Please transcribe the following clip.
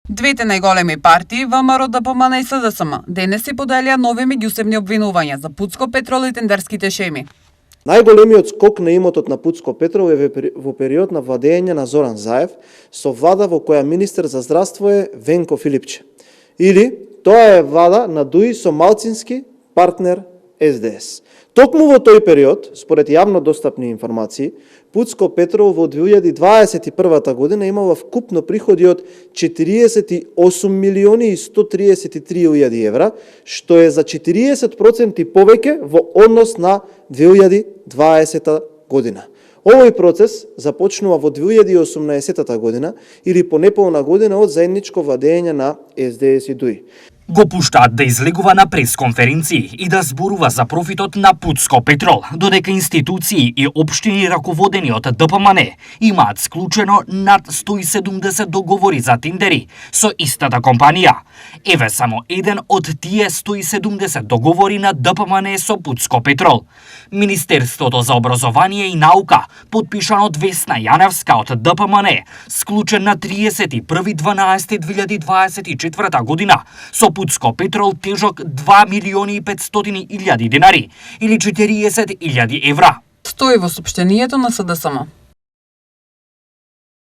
Двете најголеми партии, ВМРО, ДПМН и СДСМ, денес си поделија нови меѓусебни обвинувања за Путско Петрол и тендерските шеми. Најголемиот скок на имотот на Путско Петрол е во период на владење на Зоран Заев со влада во која министер за здравство е Венко Филипче. Или тоа е влада на ДУИ со малцински партнер СДС. Токму во тој период, според јавно достапни информации, Путско Петрол во 2021 година имала вкупно приходи од 48 милиони и 133 илјади евра, што е за 40% повеќе во однос на 2020 година. Овој процес започнува во 2018 година или по неполна година од заедничко владење на СДС и ДУИ. Го пуштаат да излегува на пресконференции и да зборува за профитот на Путско Петрол, додека институции и општини раководени од ДПМН имаат склучено над 170 договори за тендери со истата компанија. Еве само еден од тие 170 договори на ДПМН со Путско Петрол. Министерството за образование и наука, подпишано од Весна Јаневска од ДПМН, склучен на 31.12.2024 година, со Путско Петрол тежок 2 милиони и 500 илјади денари или 40 илјади евра. Стои во сопштенијето на СДСМ.